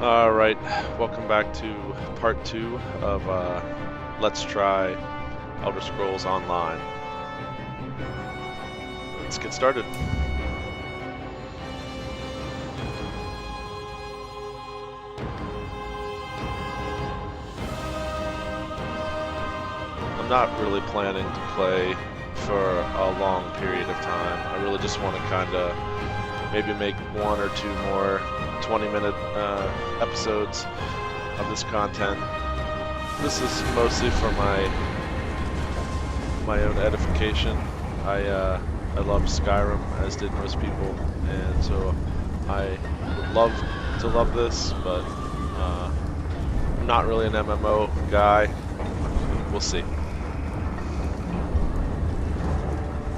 Alright, welcome back to part 2 of Let's Try Elder Scrolls Online. Let's get started. I'm not really planning to play for a long period of time. I really just want to kind of maybe make one or two more 20-minute episodes of this content. This is mostly for my own edification. I love Skyrim, as did most people, and so I would love to love this, but I'm not really an MMO guy. We'll see.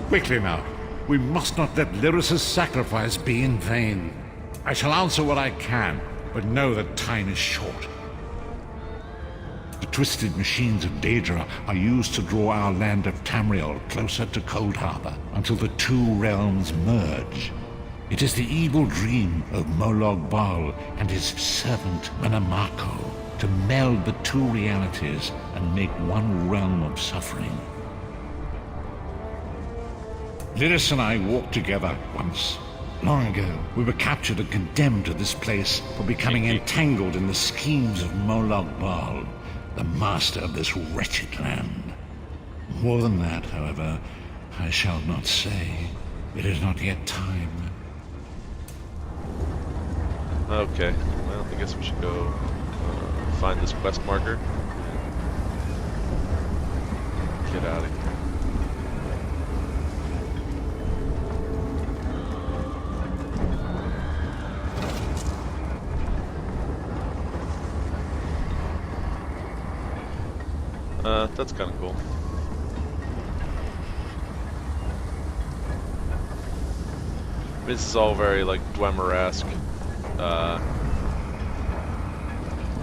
Quickly now. We must not let Lyris's sacrifice be in vain. I shall answer what I can, but know that time is short. The twisted machines of Daedra are used to draw our land of Tamriel closer to Cold Harbor until the two realms merge. It is the evil dream of Molag Bal and his servant Manamako to meld the two realities and make one realm of suffering. Lyris and I walked together once. Long ago, we were captured and condemned to this place for becoming entangled in the schemes of Molag Bal, the master of this wretched land. More than that, however, I shall not say. It is not yet time. Okay, well, I guess we should go find this quest marker. Get out of here. That's kind of cool. This is all very, like, Dwemer-esque. I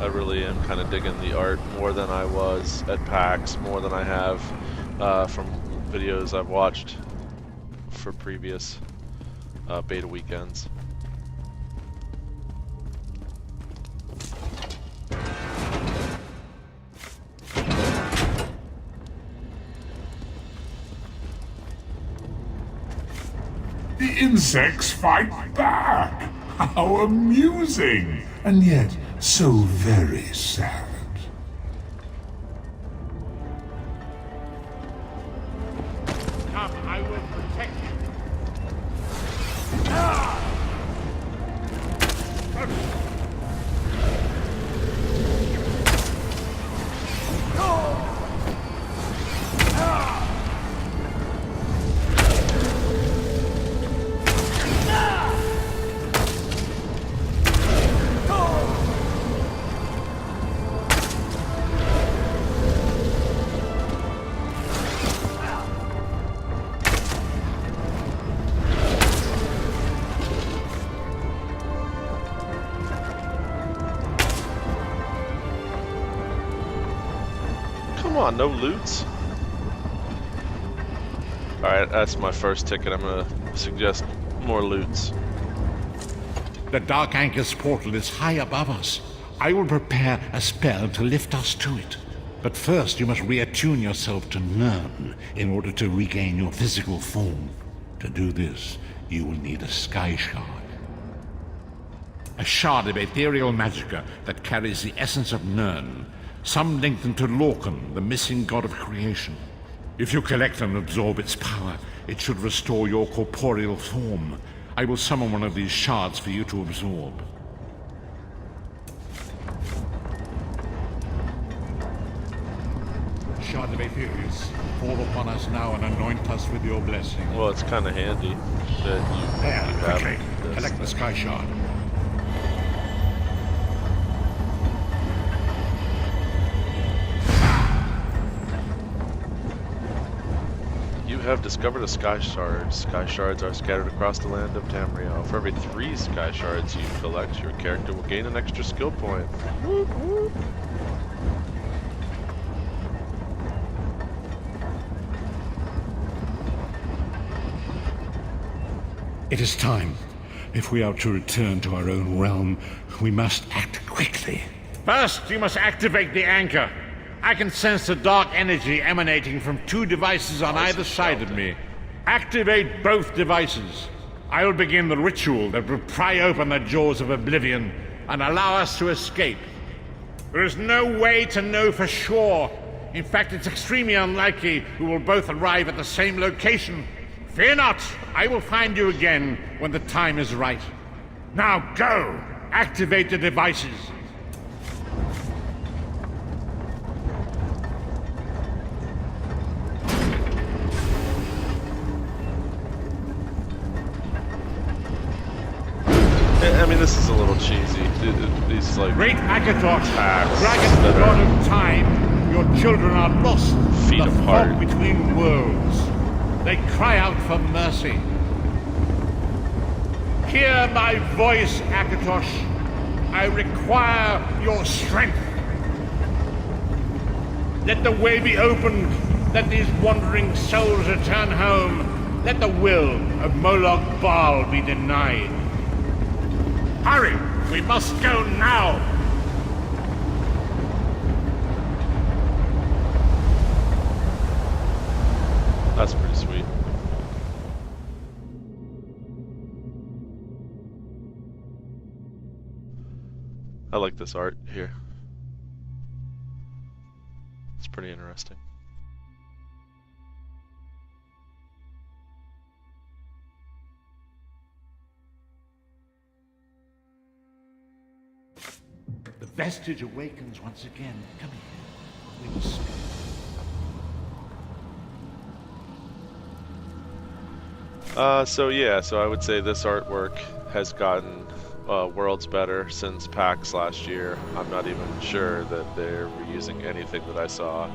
really am kind of digging the art more than I was at PAX, more than I have from videos I've watched for previous beta weekends. The insects fight back! How amusing! And yet, so very sad. Come, I will protect you. Come on, no loots? Alright, that's my first ticket. I'm gonna suggest more loots. The Dark Anchor's portal is high above us. I will prepare a spell to lift us to it. But first you must reattune yourself to Nirn in order to regain your physical form. To do this, you will need a Sky Shard. A shard of ethereal magicka that carries the essence of Nirn, some linked into Lorcan, the missing god of creation. If you collect and absorb its power, it should restore your corporeal form. I will summon one of these shards for you to absorb. Shard of Aetherius, fall upon us now and anoint us with your blessing. Well, it's kind of handy that you There, quickly, have this. collect the Sky Shard. You have discovered a Sky Shard. Sky Shards are scattered across the land of Tamriel. For every 3 Sky Shards you collect, your character will gain an extra skill point. Whoop, whoop. It is time. If we are to return to our own realm, we must act quickly. First, you must activate the anchor. I can sense the dark energy emanating from 2 devices on either side of me. Activate both devices. I will begin the ritual that will pry open the jaws of oblivion and allow us to escape. There is no way to know for sure. In fact, it's extremely unlikely we will both arrive at the same location. Fear not, I will find you again when the time is right. Now go! Activate the devices. I mean, this is a little cheesy. These, like, Great Akatosh, packs dragon that god are of time, your children are lost feet in the apart. fog between worlds. They cry out for mercy. Hear my voice, Akatosh. I require your strength. Let the way be opened. Let these wandering souls return home. Let the will of Moloch Baal be denied. Hurry! We must go now! That's pretty sweet. I like this art here. It's pretty interesting. The vestige awakens once again. Come here. We must speak. So I would say this artwork has gotten worlds better since PAX last year. I'm not even sure that they're reusing anything that I saw.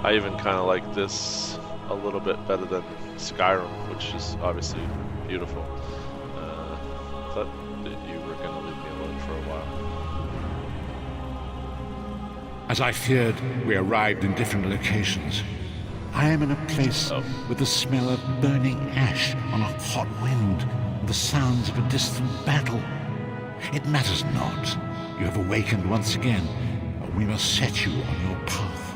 I even kind of like this a little bit better than Skyrim, which is obviously beautiful. Thought that you were going to leave me alone for a while. As I feared, we arrived in different locations. I am in a place with the smell of burning ash on a hot wind and the sounds of a distant battle. It matters not. You have awakened once again, but we must set you on your path.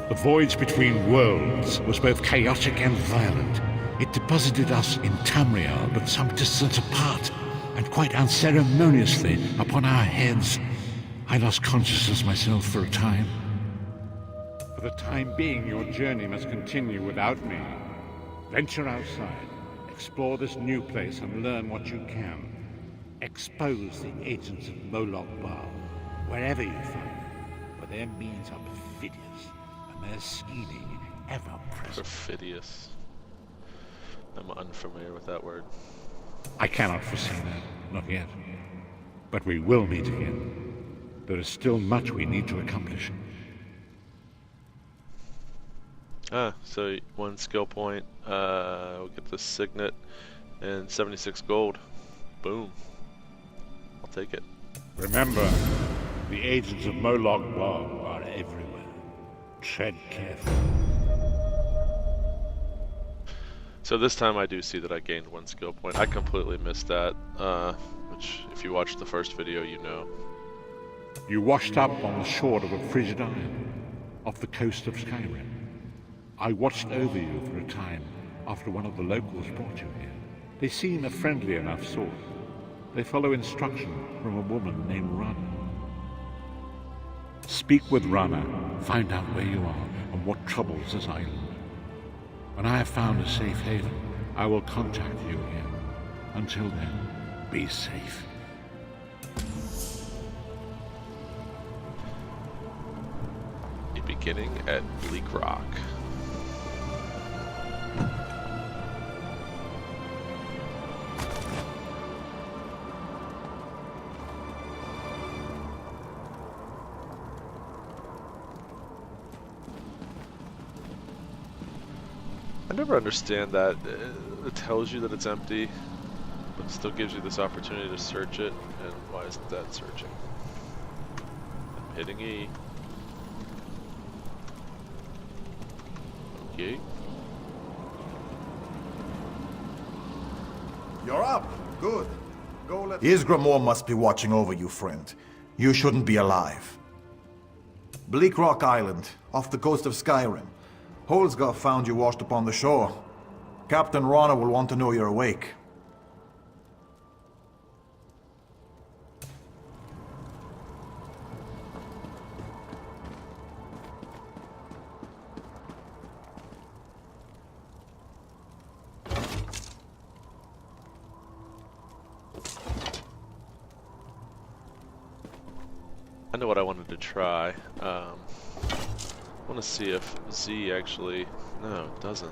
The voyage between worlds was both chaotic and violent. It deposited us in Tamriel, but some distance apart, and quite unceremoniously upon our heads. I lost consciousness myself for a time. For the time being, your journey must continue without me. Venture outside, explore this new place and learn what you can. Expose the agents of Moloch Baal, wherever you find them, for their means are perfidious, and their scheming ever-present. Perfidious. I'm unfamiliar with that word. I cannot foresee that, not yet. But we will meet again. There is still much we need to accomplish. So 1 skill point, we'll get the signet, and 76 gold. Boom. I'll take it. Remember, the agents of Moloch Baal are everywhere. Tread carefully. So this time I do see that I gained 1 skill point. I completely missed that, which if you watched the first video, you know. You washed up on the shore of a frigid island, off the coast of Skyrim. I watched over you for a time after one of the locals brought you here. They seem a friendly enough sort. They follow instruction from a woman named Rana. Speak with Rana, find out where you are and what troubles this island. When I have found a safe haven, I will contact you again. Until then, be safe. Beginning at Bleak Rock. I never understand that. It tells you that it's empty, but it still gives you this opportunity to search it, and why isn't that searching? I'm hitting E. Okay. You're up. Good. Go let... Isgramor must be watching over you, friend. You shouldn't be alive. Bleak Rock Island, off the coast of Skyrim. Holsgar found you washed upon the shore. Captain Rana will want to know you're awake. I know what I wanted to try. I want to see if Z actually... No, it doesn't.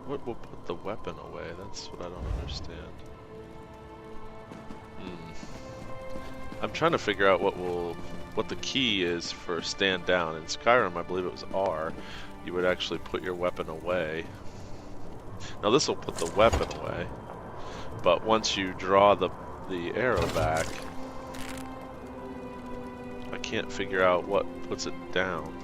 What will put the weapon away? That's what I don't understand. I'm trying to figure out what the key is for stand down. In Skyrim, I believe it was R. You would actually put your weapon away. Now this will put the weapon away, but once you draw the arrow back, I can't figure out what puts it down.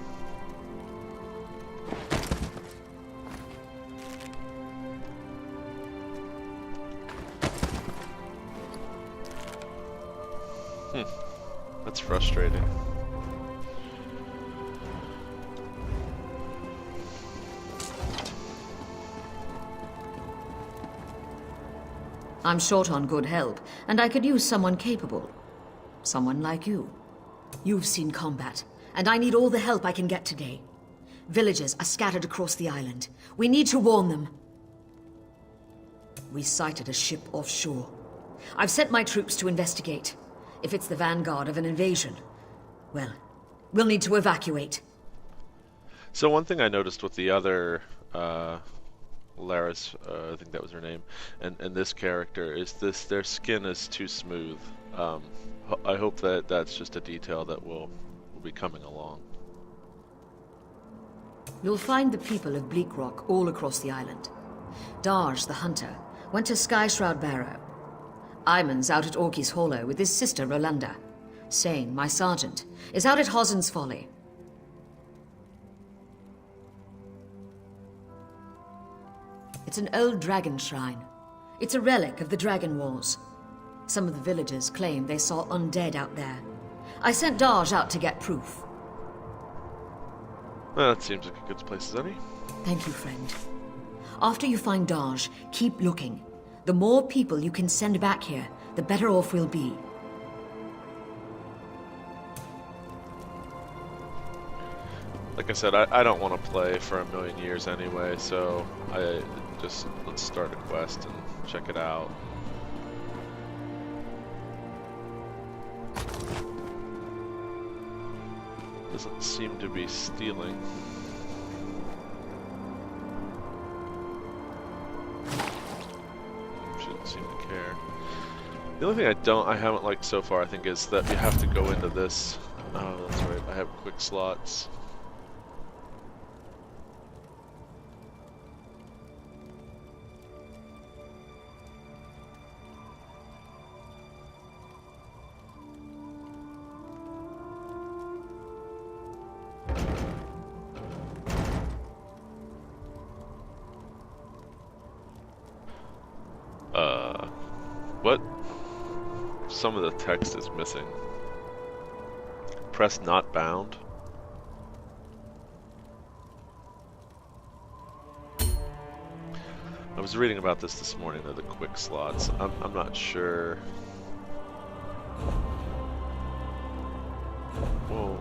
That's frustrating. I'm short on good help, and I could use someone capable. Someone like you. You've seen combat, and I need all the help I can get today. Villagers are scattered across the island. We need to warn them. We sighted a ship offshore. I've sent my troops to investigate. If it's the vanguard of an invasion, well, we'll need to evacuate. So one thing I noticed with the other Laris, I think that was her name, and this character is their skin is too smooth. I hope that that's just a detail that will be coming along. You'll find the people of Bleak Rock all across the island. Darj, the hunter, went to Skyshroud Barrow. Iman's out at Orky's Hollow with his sister Rolanda. Sane, my sergeant, is out at Hosen's Folly. It's an old dragon shrine. It's a relic of the Dragon Wars. Some of the villagers claim they saw undead out there. I sent Darj out to get proof. Well, that seems like a good place as any. Thank you, friend. After you find Darj, keep looking. The more people you can send back here, the better off we'll be. Like I said, I don't want to play for a million years anyway, so let's start a quest and check it out. Doesn't seem to be stealing. She doesn't seem to care. The only thing I haven't liked so far, I think, is that you have to go into this. Oh, that's right. I have quick slots. What? Some of the text is missing. Press not bound. I was reading about this morning, the quick slots. I'm not sure. Whoa,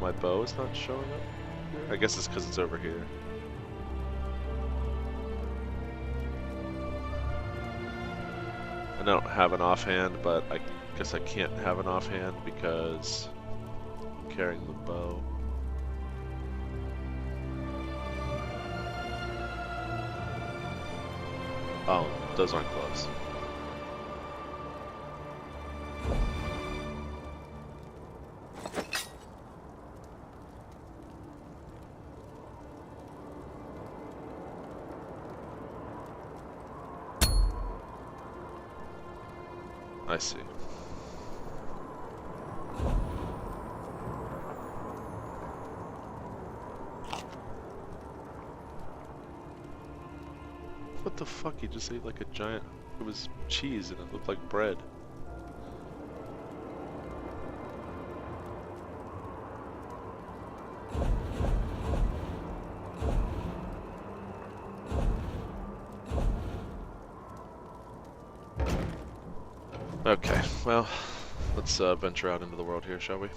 my bow is not showing up? I guess it's because it's over here. I don't have an offhand, but I guess I can't have an offhand because I'm carrying the bow. Oh, those aren't close. I see. What the fuck? He just ate like a giant... It was cheese and it looked like bread. Okay, well, let's venture out into the world here, shall we?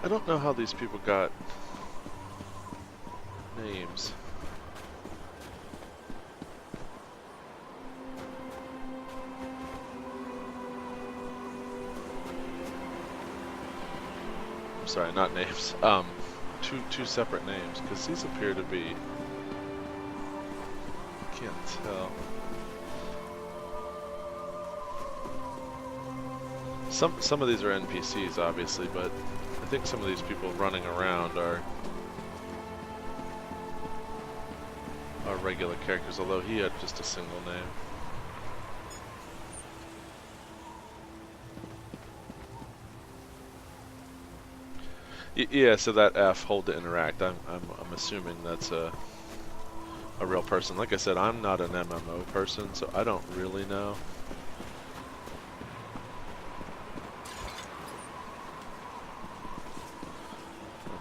I don't know how these people got names. I'm sorry, not names. Two separate names, because these appear to be... I can't tell. Some of these are NPCs, obviously, but I think some of these people running around are regular characters, although he had just a single name. Yeah, so that F, hold to interact, I'm assuming that's a real person. Like I said, I'm not an MMO person, so I don't really know.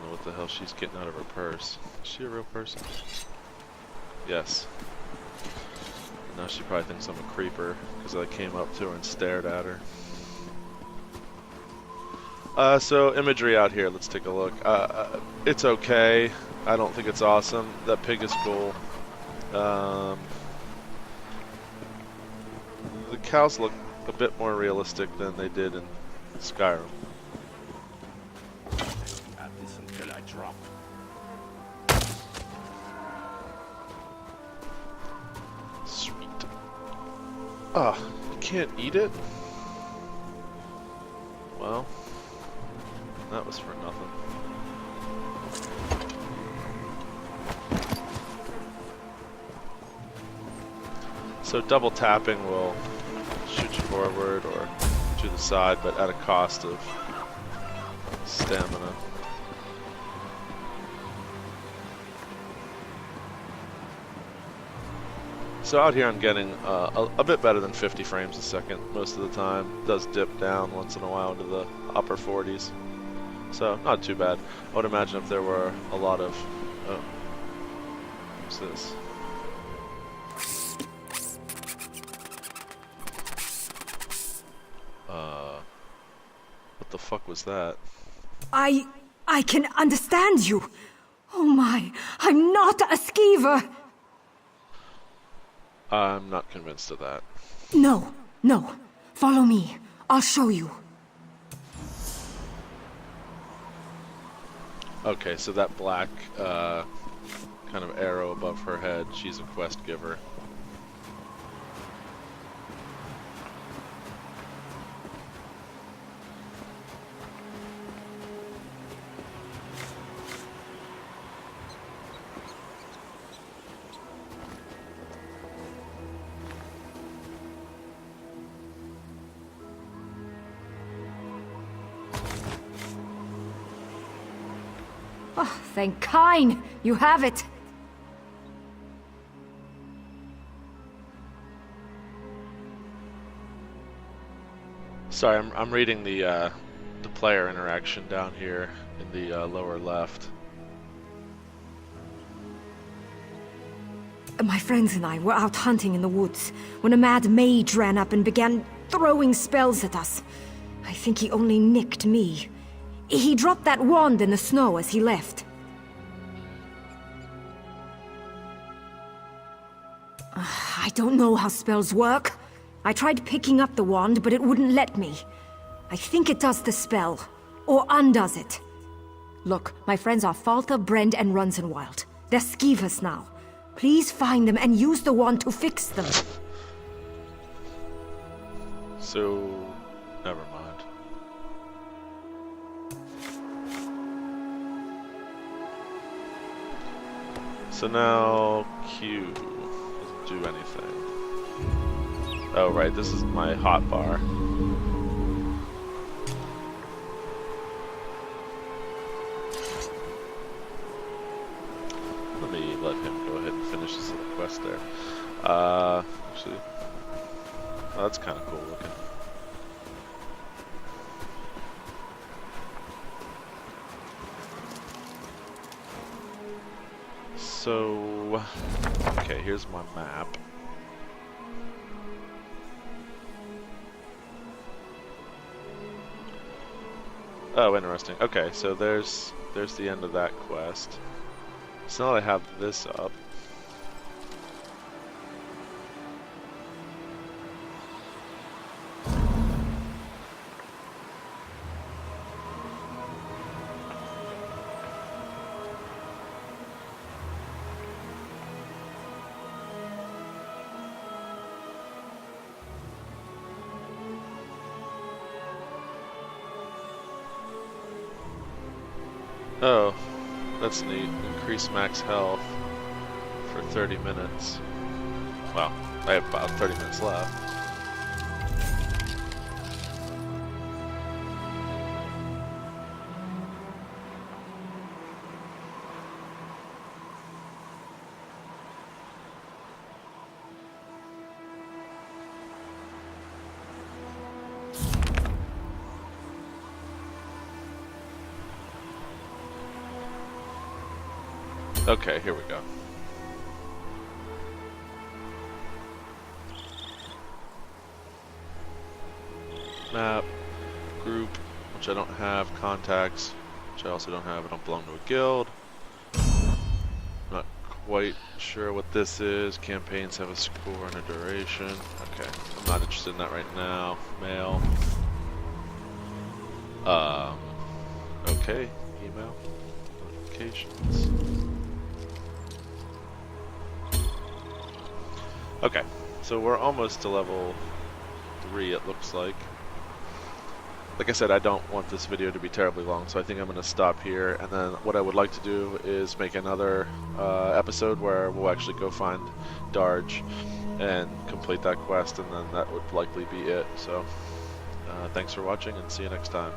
What the hell she's getting out of her purse. Is she a real person? Yes. Now she probably thinks I'm a creeper because I came up to her and stared at her. So imagery out here, let's take a look. It's okay. I don't think it's awesome. That pig is cool. The cows look a bit more realistic than they did in Skyrim. Sweet. Ah, you can't eat it? Well, that was for nothing. So double tapping will shoot you forward or to the side, but at a cost of stamina. So out here I'm getting a bit better than 50 frames a second most of the time. It does dip down once in a while into the upper 40s. So not too bad. I would imagine if there were a lot of... Oh. What's this? What the fuck was that? I can understand you. Oh my, I'm not a skeever. I'm not convinced of that. No. Follow me. I'll show you. Okay, so that black kind of arrow above her head, she's a quest giver. Oh, thank Kine. You have it. Sorry, I'm reading the player interaction down here in the lower left. My friends and I were out hunting in the woods when a mad mage ran up and began throwing spells at us. I think he only nicked me. He dropped that wand in the snow as he left. I don't know how spells work. I tried picking up the wand, but it wouldn't let me. I think it does the spell, or undoes it. Look, my friends are Falter, Brent, and Runzenwild. They're skeevers now. Please find them and use the wand to fix them. So, never mind. So now Q doesn't do anything. Oh right, this is my hot bar. Let me let him go ahead and finish this little quest there. Actually, oh, that's kind of cool looking. So, okay, here's my map. Oh, interesting. Okay, so there's the end of that quest. So now that I have this up. Oh, that's neat. Increase max health for 30 minutes. Well, I have about 30 minutes left. Okay, here we go. Map, group, which I don't have, contacts, which I also don't have. I don't belong to a guild. Not quite sure what this is. Campaigns have a score and a duration. Okay, I'm not interested in that right now. Mail. Okay, email, notifications. Okay, so we're almost to level 3, it looks like. Like I said, I don't want this video to be terribly long, so I think I'm going to stop here. And then what I would like to do is make another episode where we'll actually go find Darge and complete that quest, and then that would likely be it. So, thanks for watching, and see you next time.